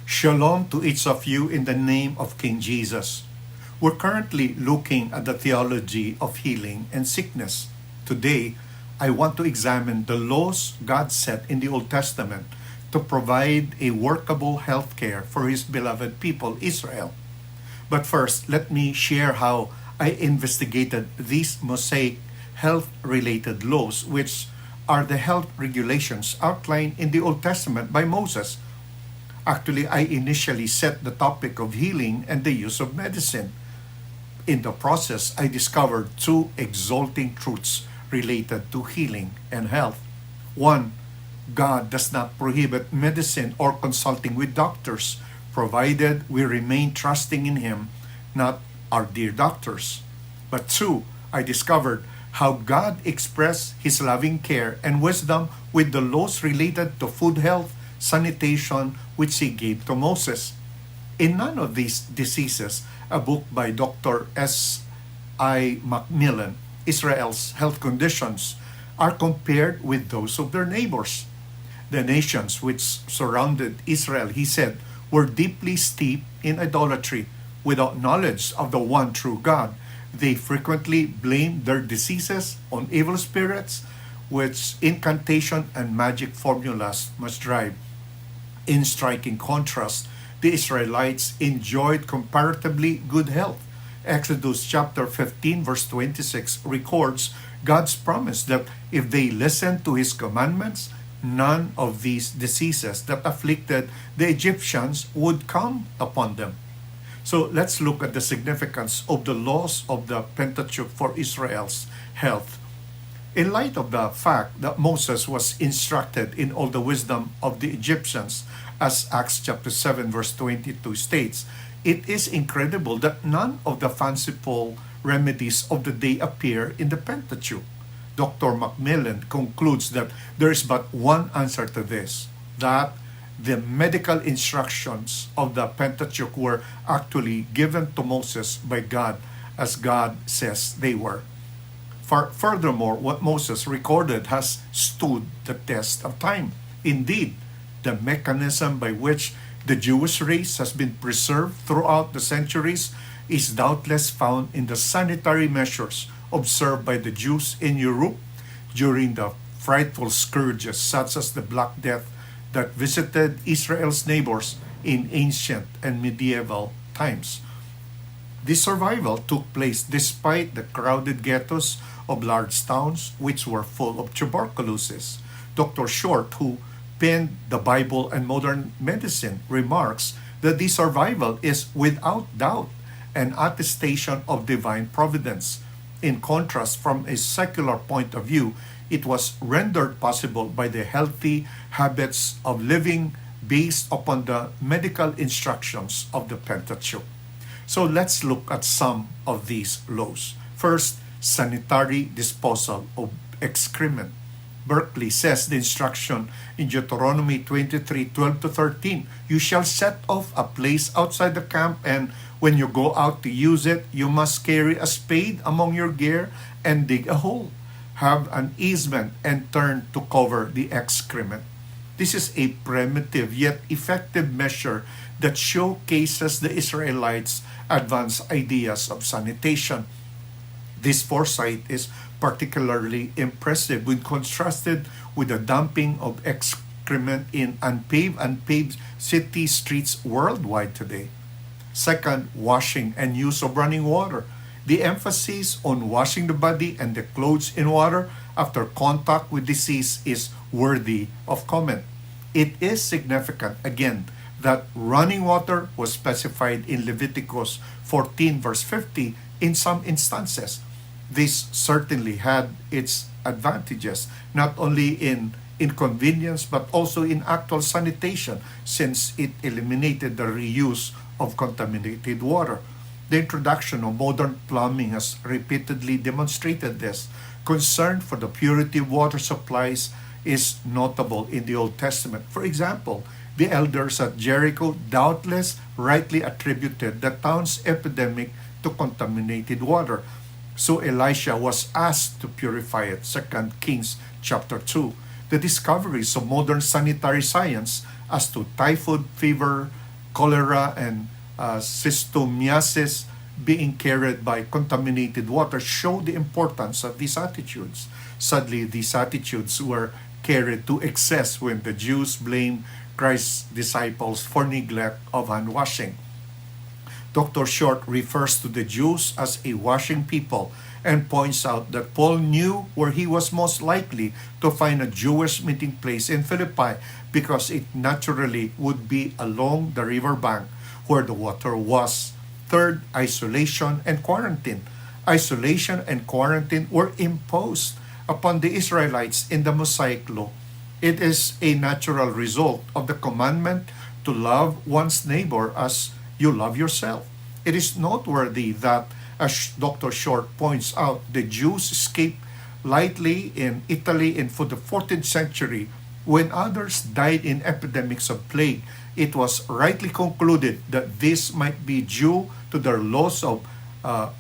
Shalom to each of you in the name of King Jesus. We're currently looking at the theology of healing and sickness. Today, I want to examine the laws God set in the Old Testament to provide a workable health care for His beloved people, Israel. But first, let me share how I investigated these Mosaic health-related laws, which are the health regulations outlined in the Old Testament by Moses. Actually, I initially set the topic of healing and the use of medicine. In the process, I discovered two exalting truths related to healing and health. One, God does not prohibit medicine or consulting with doctors, provided we remain trusting in Him, not our dear doctors. But two, I discovered how God expressed His loving care and wisdom with the laws related to food health, sanitation, which He gave to Moses. In none of these diseases, a book by Dr. S.I. Macmillan, Israel's health conditions, are compared with those of their neighbors. The nations which surrounded Israel, he said, were deeply steeped in idolatry. Without knowledge of the one true God, they frequently blamed their diseases on evil spirits, which incantation and magic formulas must drive. In striking contrast, the Israelites enjoyed comparatively good health. Exodus chapter 15 verse 26 records God's promise that if they listened to His commandments, none of these diseases that afflicted the Egyptians would come upon them. So let's look at the significance of the laws of the Pentateuch for Israel's health. In light of the fact that Moses was instructed in all the wisdom of the Egyptians, as Acts chapter 7 verse 22 states, it is incredible that none of the fanciful remedies of the day appear in the Pentateuch. Dr. Macmillan concludes that there is but one answer to this, that the medical instructions of the Pentateuch were actually given to Moses by God, as God says they were. Furthermore, what Moses recorded has stood the test of time. Indeed, the mechanism by which the Jewish race has been preserved throughout the centuries is doubtless found in the sanitary measures observed by the Jews in Europe during the frightful scourges such as the Black Death that visited Israel's neighbors in ancient and medieval times. This survival took place despite the crowded ghettos of large towns which were full of tuberculosis. Dr. Short, who penned the Bible and Modern Medicine, remarks that this survival is without doubt an attestation of divine providence. In contrast, from a secular point of view, it was rendered possible by the healthy habits of living based upon the medical instructions of the Pentateuch. So let's look at some of these laws. First, sanitary disposal of excrement. Berkeley says the instruction in Deuteronomy 23:12-13, you shall set off a place outside the camp, and when you go out to use it, you must carry a spade among your gear and dig a hole. Have an easement and turn to cover the excrement. This is a primitive yet effective measure that showcases the Israelites' advanced ideas of sanitation. This foresight is particularly impressive when contrasted with the dumping of excrement in unpaved city streets worldwide today. Second, washing and use of running water. The emphasis on washing the body and the clothes in water after contact with disease is worthy of comment. It is significant, again, that running water was specified in Leviticus 14 verse 50 in some instances. This certainly had its advantages, not only in inconvenience but also in actual sanitation, since it eliminated the reuse of contaminated water. The introduction of modern plumbing has repeatedly demonstrated this. Concern for the purity of water supplies is notable in the Old Testament. For example, the elders at Jericho doubtless rightly attributed the town's epidemic to contaminated water. So Elisha was asked to purify it, 2 Kings chapter 2. The discoveries of modern sanitary science as to typhoid fever cholera and schistomiasis being carried by contaminated water show the importance of these attitudes. Sadly, these attitudes were carried to excess when the Jews blamed Christ's disciples for neglect of hand washing. Dr. Short refers to the Jews as a washing people and points out that Paul knew where he was most likely to find a Jewish meeting place in Philippi because it naturally would be along the river bank where the water was. Third, isolation and quarantine. Isolation and quarantine were imposed upon the Israelites in the Mosaic Law. It is a natural result of the commandment to love one's neighbor as you love yourself. It is noteworthy that, as Dr. Short points out, the Jews escaped lightly in Italy for the 14th century when others died in epidemics of plague. It was rightly concluded that this might be due to their loss of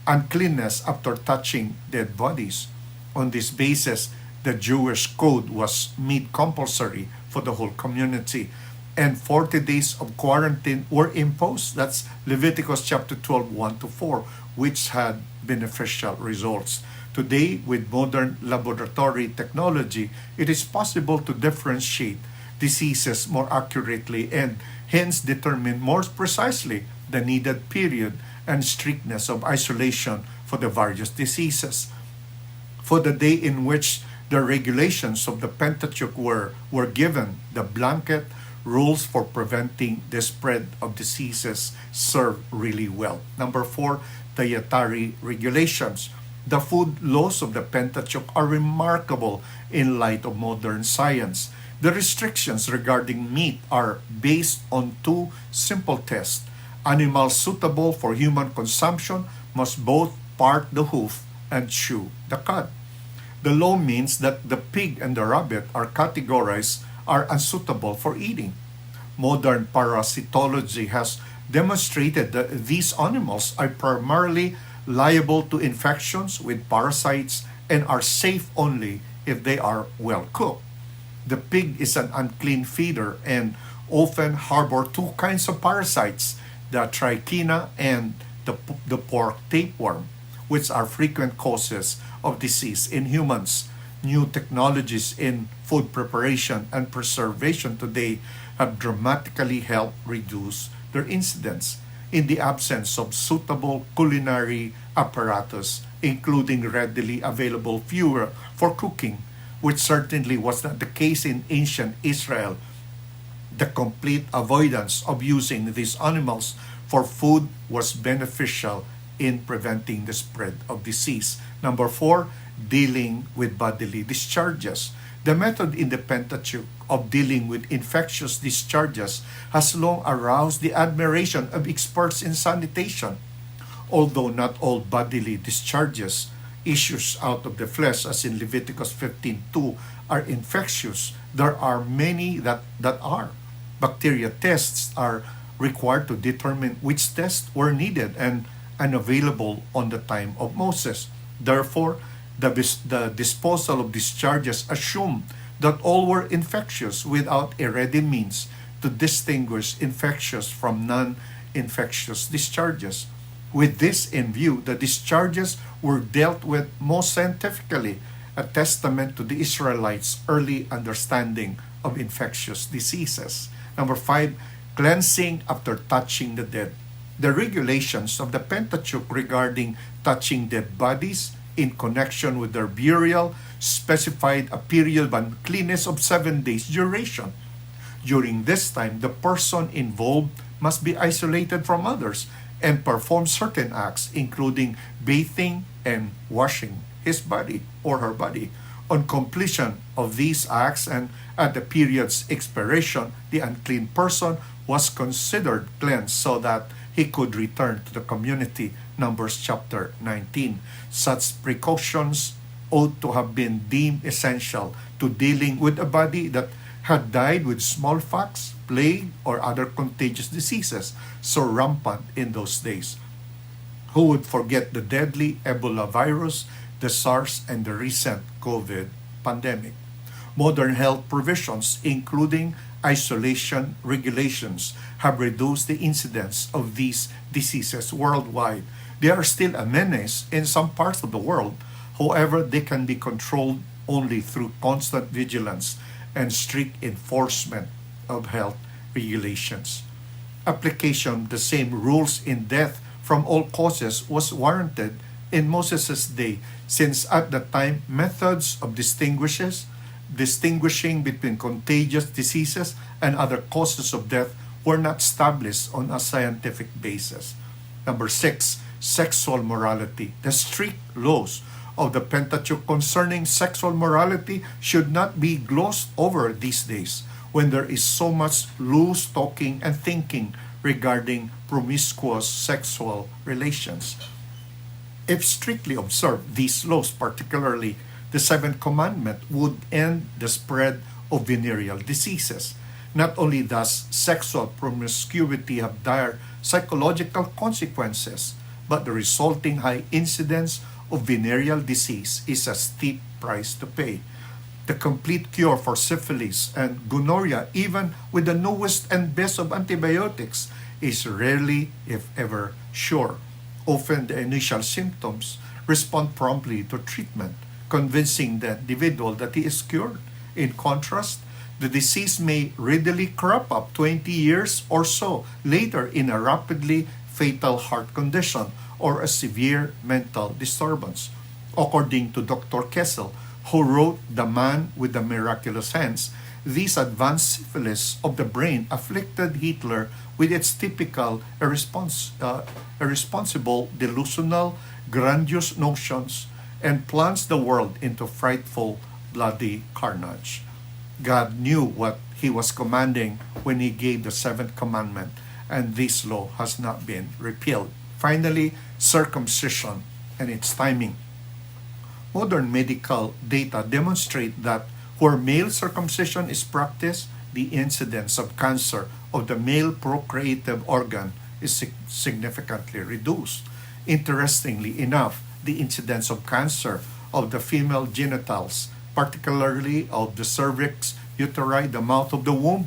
uncleanness after touching dead bodies. On this basis, the Jewish code was made compulsory for the whole community, and 40 days of quarantine were imposed. That's Leviticus chapter 12, 1 to 4, which had beneficial results. Today, with modern laboratory technology, it is possible to differentiate diseases more accurately and hence determine more precisely the needed period and strictness of isolation for the various diseases. For the day in which the regulations of the Pentateuch were given, the blanket rules for preventing the spread of diseases serve really well. Number 4, dietary regulations. The food laws of the Pentateuch are remarkable in light of modern science. The restrictions regarding meat are based on two simple tests. Animals suitable for human consumption must both part the hoof and chew the cud. The law means that the pig and the rabbit are categorized are unsuitable for eating. Modern parasitology has demonstrated that these animals are primarily liable to infections with parasites and are safe only if they are well cooked. The pig is an unclean feeder and often harbor two kinds of parasites, the trichina and the pork tapeworm, which are frequent causes of disease in humans. New technologies in food preparation and preservation today have dramatically helped reduce their incidence. In the absence of suitable culinary apparatus, including readily available fuel for cooking, which certainly was not the case in ancient Israel, the complete avoidance of using these animals for food was beneficial in preventing the spread of disease. Number 4, dealing with bodily discharges. The method in the Pentateuch of dealing with infectious discharges has long aroused the admiration of experts in sanitation. Although not all bodily discharges, issues out of the flesh, as in Leviticus 15:2, are infectious, there are many that are. Bacteria tests are required to determine which tests were needed and unavailable on the time of Moses. Therefore, the disposal of discharges assumed that all were infectious without a ready means to distinguish infectious from non-infectious discharges. With this in view, the discharges were dealt with most scientifically, a testament to the Israelites' early understanding of infectious diseases. Number 5, cleansing after touching the dead. The regulations of the Pentateuch regarding touching dead bodies in connection with their burial specified a period of uncleanness of 7 days duration. During this time, the person involved must be isolated from others and perform certain acts, including bathing and washing his body or her body. On completion of these acts and at the period's expiration, the unclean person was considered cleansed so that he could return to the community. Numbers chapter 19. Such precautions ought to have been deemed essential to dealing with a body that had died with smallpox, plague, or other contagious diseases so rampant in those days. Who would forget the deadly Ebola virus, the SARS, and the recent COVID pandemic? Modern health provisions, including Isolation regulations have reduced the incidence of these diseases worldwide. They are still a menace in some parts of the world. However, they can be controlled only through constant vigilance and strict enforcement of health regulations. Application of the same rules in death from all causes was warranted in Moses' day, since at that time methods of distinguishing between contagious diseases and other causes of death were not established on a scientific basis. Number 6, sexual morality. The strict laws of the Pentateuch concerning sexual morality should not be glossed over these days, when there is so much loose talking and thinking regarding promiscuous sexual relations. If strictly observed, these laws, particularly the seventh commandment, would end the spread of venereal diseases. Not only does sexual promiscuity have dire psychological consequences, but the resulting high incidence of venereal disease is a steep price to pay. The complete cure for syphilis and gonorrhea, even with the newest and best of antibiotics, is rarely, if ever, sure. Often the initial symptoms respond promptly to treatment, convincing the individual that he is cured. In contrast, the disease may readily crop up 20 years or so later in a rapidly fatal heart condition or a severe mental disturbance. According to Dr. Kessel, who wrote The Man with the Miraculous Hands, this advanced syphilis of the brain afflicted Hitler with its typical irresponsible, delusional, grandiose notions and plunged the world into frightful, bloody carnage. God knew what he was commanding when he gave the seventh commandment, and this law has not been repealed. Finally, circumcision and its timing. Modern medical data demonstrate that where male circumcision is practiced, the incidence of cancer of the male procreative organ is significantly reduced. Interestingly enough, the incidence of cancer of the female genitals, particularly of the cervix, uteri, the mouth of the womb,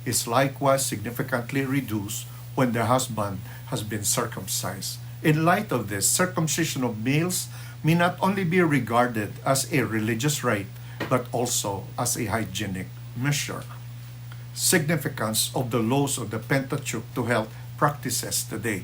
is likewise significantly reduced when the husband has been circumcised. In light of this, circumcision of males may not only be regarded as a religious rite, but also as a hygienic measure. Significance of the laws of the Pentateuch to health practices today.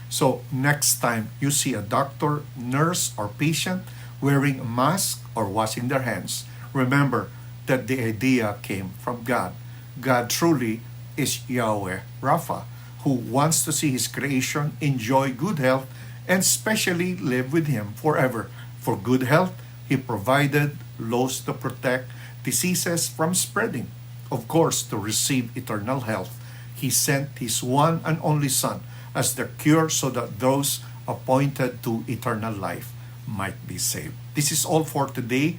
So next time you see a doctor, nurse, or patient wearing a mask or washing their hands, remember that the idea came from God. God truly is Yahweh Rapha, who wants to see his creation enjoy good health and especially live with him forever. For good health, he provided laws to protect diseases from spreading. Of course, to receive eternal health, he sent his one and only Son as the cure so that those appointed to eternal life might be saved. This is all for today.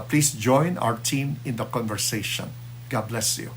Please join our team in the conversation. God bless you.